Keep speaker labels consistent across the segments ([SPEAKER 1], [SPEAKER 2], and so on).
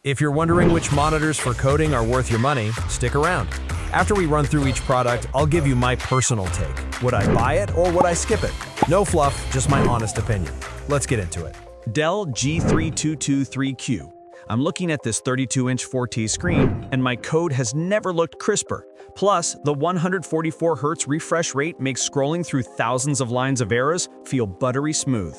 [SPEAKER 1] If you're wondering which monitors for coding are worth your money, stick around. After we run through each product, I'll give you my personal take. Would I buy it or would I skip it? No fluff, just my honest opinion. Let's get into it.
[SPEAKER 2] Dell G3223Q. I'm looking at this 32-inch 4T screen, and my code has never looked crisper. Plus, the 144Hz refresh rate makes scrolling through thousands of lines of errors feel buttery smooth.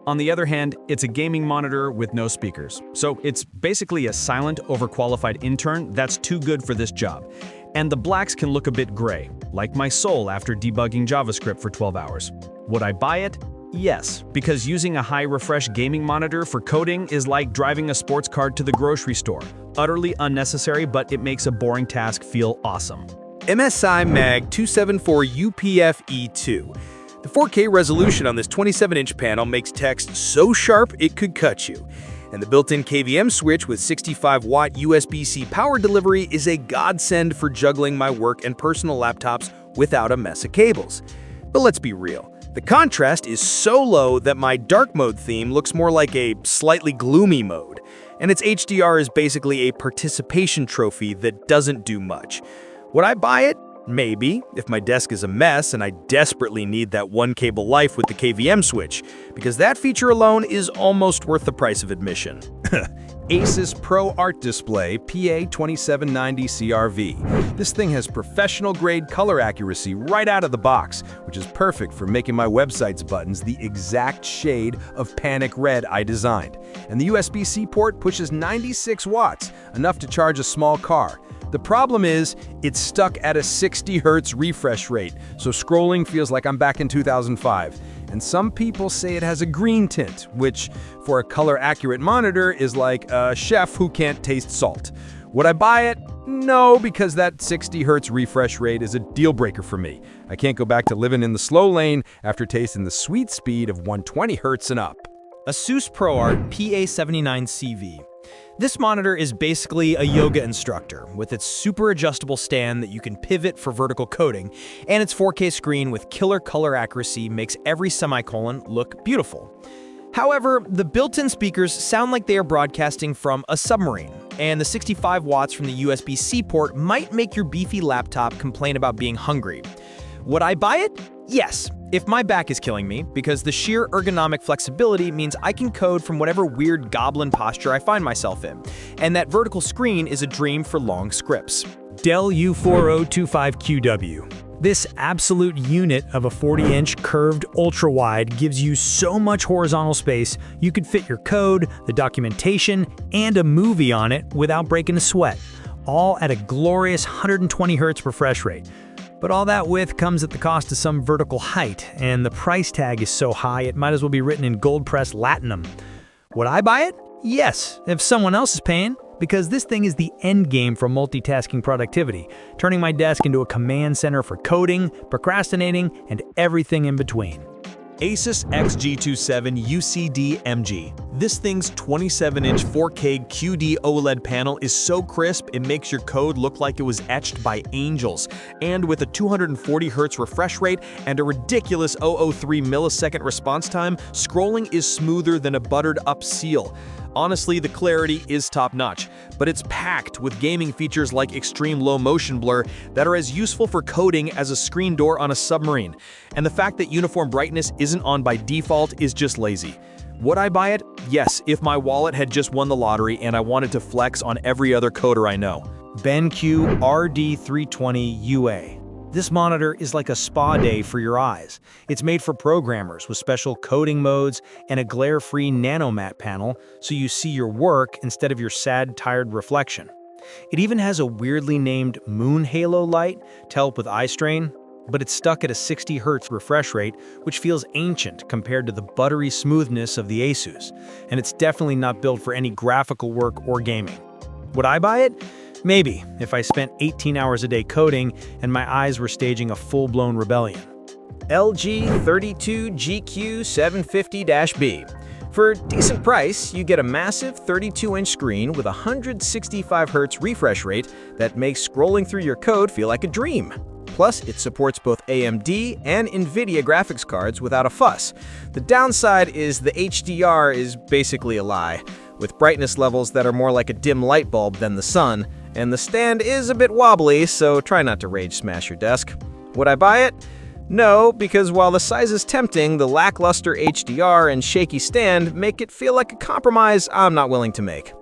[SPEAKER 2] On the other hand, it's a gaming monitor with no speakers, so it's basically a silent, overqualified intern that's too good for this job. And the blacks can look a bit gray, like my soul after debugging JavaScript for 12 hours. Would I buy it? Yes, because using a high-refresh gaming monitor for coding is like driving a sports car to the grocery store. Utterly unnecessary, but it makes a boring task feel awesome.
[SPEAKER 3] MSI Mag 274 UPF-E2. The 4K resolution on this 27-inch panel makes text so sharp it could cut you. And the built-in KVM switch with 65-watt USB-C power delivery is a godsend for juggling my work and personal laptops without a mess of cables. But let's be real. The contrast is so low that my dark mode theme looks more like a slightly gloomy mode, and its HDR is basically a participation trophy that doesn't do much. Would I buy it? Maybe, if my desk is a mess and I desperately need that one cable life with the KVM switch, because that feature alone is almost worth the price of admission.
[SPEAKER 1] Asus ProArt Display PA2790 CRV. This thing has professional-grade color accuracy right out of the box, which is perfect for making my website's buttons the exact shade of panic red I designed. And the USB-C port pushes 96 watts, enough to charge a small car. The problem is, it's stuck at a 60 Hz refresh rate, so scrolling feels like I'm back in 2005. And some people say it has a green tint, which, for a color-accurate monitor, is like a chef who can't taste salt. Would I buy it? No, because that 60 Hz refresh rate is a deal-breaker for me. I can't go back to living in the slow lane after tasting the sweet speed of 120 Hz and up.
[SPEAKER 4] Asus ProArt PA79CV. This monitor is basically a yoga instructor with its super adjustable stand that you can pivot for vertical coding, and its 4K screen with killer color accuracy makes every semicolon look beautiful. However, the built-in speakers sound like they are broadcasting from a submarine, and the 65 watts from the USB-C port might make your beefy laptop complain about being hungry. Would I buy it? Yes, if my back is killing me, because the sheer ergonomic flexibility means I can code from whatever weird goblin posture I find myself in, and that vertical screen is a dream for long scripts.
[SPEAKER 5] Dell U4025QW. This absolute unit of a 40-inch curved ultra-wide gives you so much horizontal space you could fit your code, the documentation, and a movie on it without breaking a sweat, all at a glorious 120 Hz refresh rate. But all that width comes at the cost of some vertical height, and the price tag is so high it might as well be written in gold-pressed latinum. Would I buy it? Yes, if someone else is paying, because this thing is the end game for multitasking productivity, turning my desk into a command center for coding, procrastinating, and everything in between.
[SPEAKER 2] Asus XG27 UCD-MG. This thing's 27-inch 4K QD OLED panel is so crisp it makes your code look like it was etched by angels. And with a 240 Hz refresh rate and a ridiculous 0.03 millisecond response time, scrolling is smoother than a buttered-up seal. Honestly, the clarity is top-notch, but it's packed with gaming features like extreme low motion blur that are as useful for coding as a screen door on a submarine. And the fact that uniform brightness isn't on by default is just lazy. Would I buy it? Yes, if my wallet had just won the lottery and I wanted to flex on every other coder I know.
[SPEAKER 4] BenQ RD320UA. This monitor is like a spa day for your eyes. It's made for programmers with special coding modes and a glare-free nanomatte panel so you see your work instead of your sad, tired reflection. It even has a weirdly named moon halo light to help with eye strain, but it's stuck at a 60 Hz refresh rate, which feels ancient compared to the buttery smoothness of the Asus, and it's definitely not built for any graphical work or gaming. Would I buy it? Maybe, if I spent 18 hours a day coding and my eyes were staging a full-blown rebellion.
[SPEAKER 6] LG 32GQ750-B. For a decent price, you get a massive 32-inch screen with a 165 Hz refresh rate that makes scrolling through your code feel like a dream. Plus, it supports both AMD and NVIDIA graphics cards without a fuss. The downside is the HDR is basically a lie. with brightness levels that are more like a dim light bulb than the sun, and the stand is a bit wobbly, so try not to rage smash your desk. Would I buy it? No, because while the size is tempting, the lackluster HDR and shaky stand make it feel like a compromise I'm not willing to make.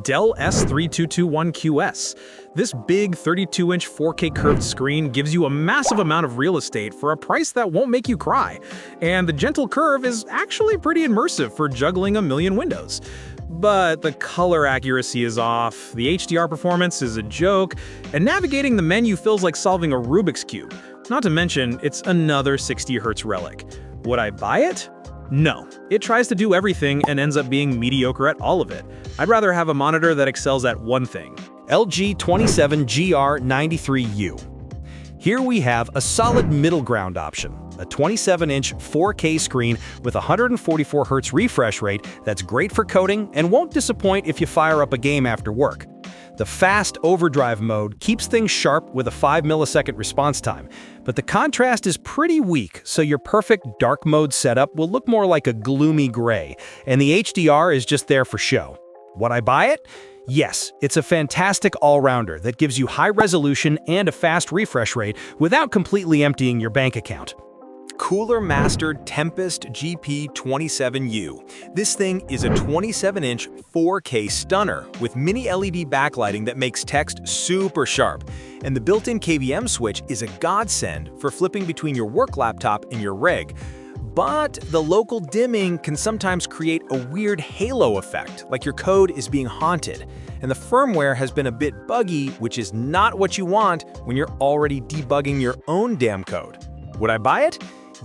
[SPEAKER 2] Dell S3221QS. This big 32-inch 4K curved screen gives you a massive amount of real estate for a price that won't make you cry. And the gentle curve is actually pretty immersive for juggling a million windows. But the color accuracy is off, the HDR performance is a joke, and navigating the menu feels like solving a Rubik's Cube. Not to mention, it's another 60Hz relic. Would I buy it? No. It tries to do everything and ends up being mediocre at all of it. I'd rather have a monitor that excels at one thing.
[SPEAKER 4] LG 27GR93U. Here we have a solid middle ground option, a 27-inch 4K screen with 144Hz refresh rate that's great for coding and won't disappoint if you fire up a game after work. The fast overdrive mode keeps things sharp with a 5-millisecond response time, but the contrast is pretty weak, so your perfect dark mode setup will look more like a gloomy gray, and the HDR is just there for show. Would I buy it? Yes, it's a fantastic all-rounder that gives you high resolution and a fast refresh rate without completely emptying your bank account.
[SPEAKER 2] Cooler Master Tempest GP27U. This thing is a 27-inch 4K stunner with mini LED backlighting that makes text super sharp. And the built-in KVM switch is a godsend for flipping between your work laptop and your rig. But the local dimming can sometimes create a weird halo effect, like your code is being haunted. And the firmware has been a bit buggy, which is not what you want when you're already debugging your own damn code. Would I buy it?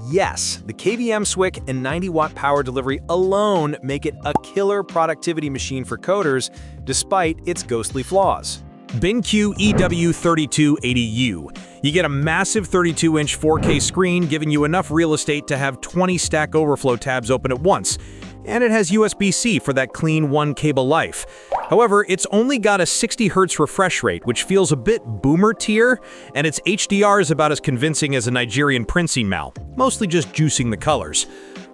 [SPEAKER 2] Yes, the KVM switch and 90-watt power delivery alone make it a killer productivity machine for coders, despite its ghostly flaws.
[SPEAKER 4] BenQ EW3280U. You get a massive 32-inch 4K screen giving you enough real estate to have 20 Stack Overflow tabs open at once. And it has USB-C for that clean one-cable life. However, it's only got a 60Hz refresh rate, which feels a bit boomer tier, and its HDR is about as convincing as a Nigerian Princey Mal, mostly just juicing the colors.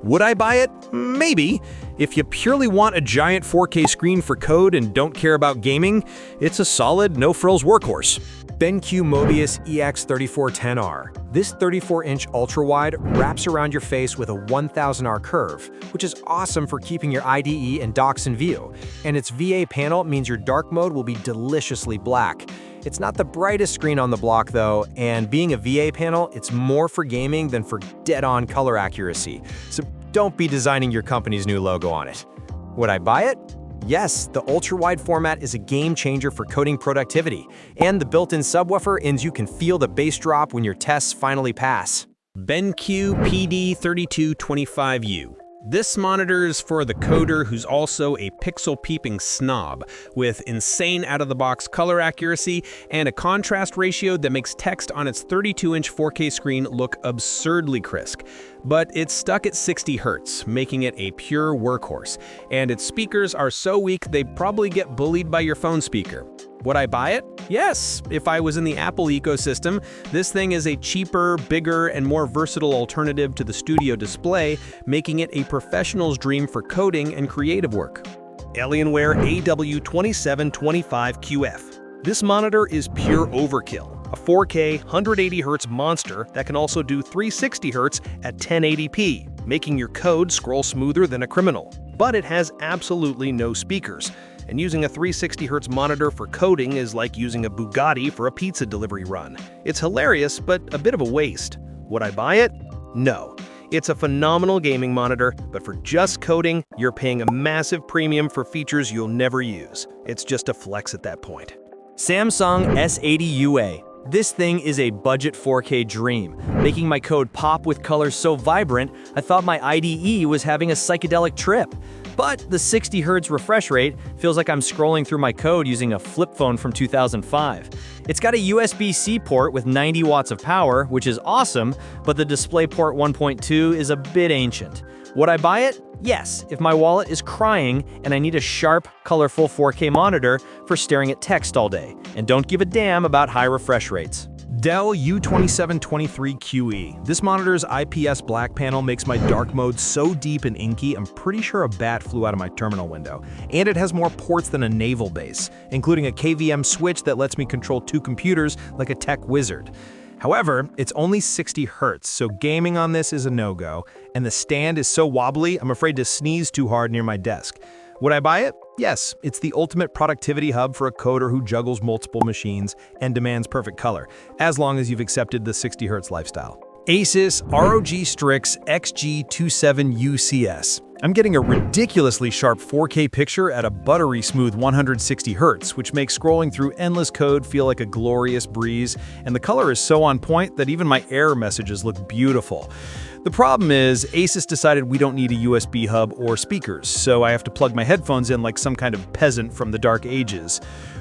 [SPEAKER 4] Would I buy it? Maybe. If you purely want a giant 4K screen for code and don't care about gaming, it's a solid, no-frills workhorse.
[SPEAKER 6] BenQ Mobius EX3410R. This 34-inch ultra-wide wraps around your face with a 1000R curve, which is awesome for keeping your IDE and docs in view. And its VA panel means your dark mode will be deliciously black. It's not the brightest screen on the block though, and being a VA panel, it's more for gaming than for dead-on color accuracy. So don't be designing your company's new logo on it. Would I buy it? Yes, the ultra-wide format is a game changer for coding productivity, and the built-in subwoofer means you can feel the bass drop when your tests finally pass.
[SPEAKER 2] BenQ PD3225U. This monitor is for the coder who's also a pixel-peeping snob, with insane out-of-the-box color accuracy and a contrast ratio that makes text on its 32-inch 4K screen look absurdly crisp. But it's stuck at 60 Hz, making it a pure workhorse, and its speakers are so weak they probably get bullied by your phone speaker. Would I buy it? Yes, if I was in the Apple ecosystem. This thing is a cheaper, bigger, and more versatile alternative to the Studio Display, making it a professional's dream for coding and creative work.
[SPEAKER 3] Alienware AW2725QF. This monitor is pure overkill. A 4K 180Hz monster that can also do 360Hz at 1080p, making your code scroll smoother than a criminal. But it has absolutely no speakers. And using a 360Hz monitor for coding is like using a Bugatti for a pizza delivery run. It's hilarious, but a bit of a waste. Would I buy it? No. It's a phenomenal gaming monitor, but for just coding, you're paying a massive premium for features you'll never use. It's just a flex at that point.
[SPEAKER 4] Samsung S80UA. This thing is a budget 4K dream, making my code pop with colors so vibrant, I thought my IDE was having a psychedelic trip. But the 60 Hz refresh rate feels like I'm scrolling through my code using a flip phone from 2005. It's got a USB-C port with 90 watts of power, which is awesome, but the DisplayPort 1.2 is a bit ancient. Would I buy it? Yes, if my wallet is crying and I need a sharp, colorful 4K monitor for staring at text all day, and don't give a damn about high refresh rates.
[SPEAKER 2] Dell U2723QE. This monitor's IPS black panel makes my dark mode so deep and inky, I'm pretty sure a bat flew out of my terminal window. And it has more ports than a naval base, including a KVM switch that lets me control 2 computers like a tech wizard. However, it's only 60 Hz, so gaming on this is a no-go, and the stand is so wobbly, I'm afraid to sneeze too hard near my desk. Would I buy it? Yes, it's the ultimate productivity hub for a coder who juggles multiple machines and demands perfect color, as long as you've accepted the 60 Hz lifestyle. Asus ROG Strix XG27UCS. I'm getting a ridiculously sharp 4K picture at a buttery smooth 160 Hz, which makes scrolling through endless code feel like a glorious breeze, and the color is so on point that even my error messages look beautiful. The problem is, Asus decided we don't need a USB hub or speakers, so I have to plug my headphones in like some kind of peasant from the dark ages.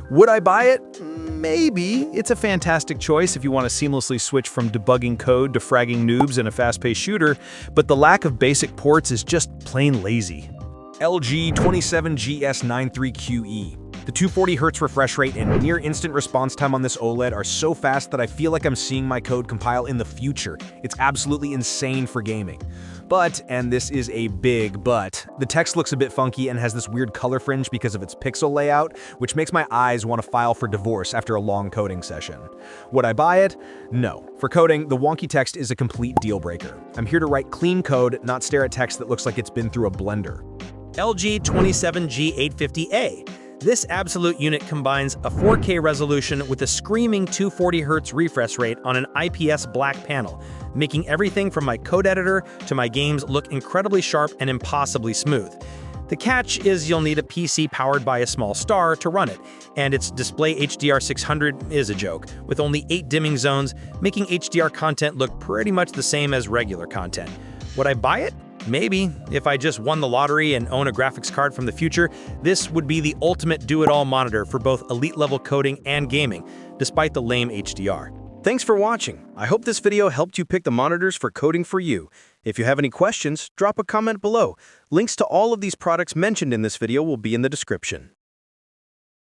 [SPEAKER 2] Would I buy it? Maybe. It's a fantastic choice if you want to seamlessly switch from debugging code to fragging noobs in a fast-paced shooter, but the lack of basic ports is just plain lazy.
[SPEAKER 1] LG 27GS93QE. The 240 Hz refresh rate and near instant response time on this OLED are so fast that I feel like I'm seeing my code compile in the future. It's absolutely insane for gaming. But, and this is a big but, the text looks a bit funky and has this weird color fringe because of its pixel layout, which makes my eyes want to file for divorce after a long coding session. Would I buy it? No. For coding, the wonky text is a complete deal breaker. I'm here to write clean code, not stare at text that looks like it's been through a blender.
[SPEAKER 4] LG 27G850A. This absolute unit combines a 4K resolution with a screaming 240 Hz refresh rate on an IPS black panel, making everything from my code editor to my games look incredibly sharp and impossibly smooth. The catch is you'll need a PC powered by a small star to run it, and its display HDR 600 is a joke, with only 8 dimming zones, making HDR content look pretty much the same as regular content. Would I buy it? Maybe. If I just won the lottery and own a graphics card from the future, this would be the ultimate do-it-all monitor for both elite-level coding and gaming, despite the lame HDR.
[SPEAKER 1] Thanks for watching. I hope this video helped you pick the monitors for coding for you. If you have any questions, drop a comment below. Links to all of these products mentioned in this video will be in the description.